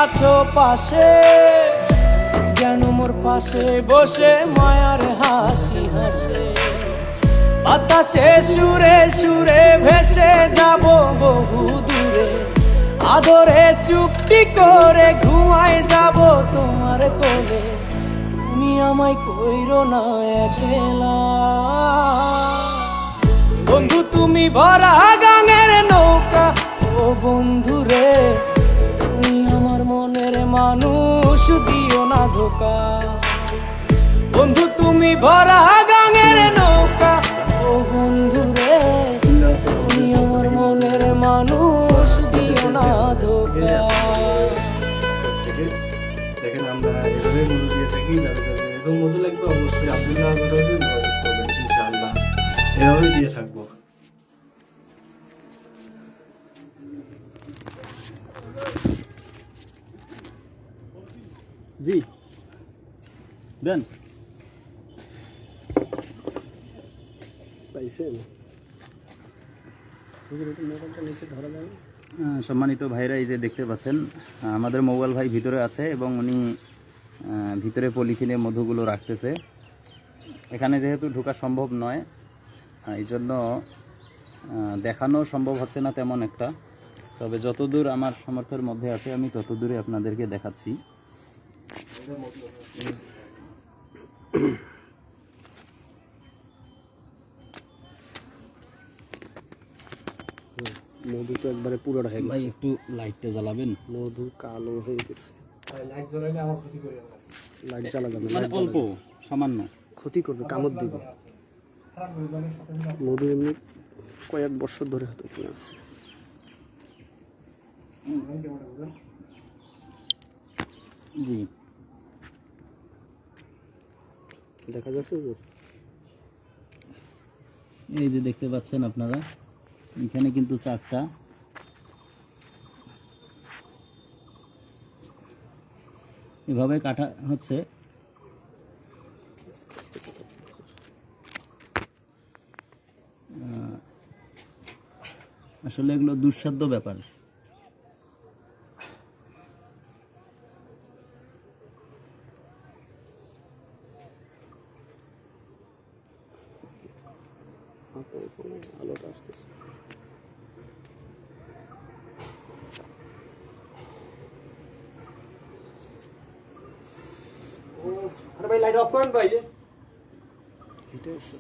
আছো পাশে, যেন মোর পাশে বসে মায়ার হাসি হাসে। বাতাসে সুরে সুরে ভেসে যাব বহু দূরে, আদরে চুপটি করে ঘুমায় যাব তোমার কোলে। তুমি আমায় কইরো না একলা বন্ধু, তুমি ভরা গাঙের নৌকা। ও বন্ধু রে, তুমি আমার মনের মানুষ, দিও না ধোকা। বন্ধু তুমি ভরা গাঙের নৌকা। ও বন্ধু রে, তুমি আমার মনের মানুষ, দিও না ধোকা। দেখেন আমরা এভাবে মধু দিয়ে থাকি, যাদের যাদের এরকম মধু লাগবে অবশ্যই আব্দুল্লাহ আহমেদ হোসেন যোগাযোগ করবেন, ইনশাআল্লাহ এভাবে দিয়ে থাকবো। জি দেন পাইছেন মোবাইলটা নিচে ধরা যাবে। সম্মানিত ভাইরা, এই যে দেখতে পাচ্ছেন আমাদের মোবাইল ভাই ভিতরে আছে এবং উনি ভিতরে পলিথিনে মধুগুলো রাখতেছে। এখানে যেহেতু ঢোকা সম্ভব নয়, এই জন্য দেখানো সম্ভব হচ্ছে না তেমন একটা, তবে যতদূর আমার সামর্থ্যের মধ্যে আছে আমি ততদূরে আপনাদেরকে দেখাচ্ছি। মধু তো একবারে পুরোটা হয়ে ভাই গেছে। একটু লাইটটা জ্বালাবেন। মধু কালো হয়ে গেছে। লাইট জ্বালালে আমার ক্ষতি করে, লাইট জ্বালাবে না, মানে অল্প সামান্য ক্ষতি করবে, কামড় দিবে। মধু এমনি কয়েক বছর ধরে হয়তো কি আছে। জি দেখা যাচ্ছে যে এই যে দেখতে পাচ্ছেন আপনারা, এখানে কিন্তু চাকটা এভাবে কাটা হচ্ছে। আসলে এগুলো দুঃসাধ্য ব্যাপার। আলোটা আসতেছে। আরে ভাই লাইট অফ করেন ভাই, এটা আছে।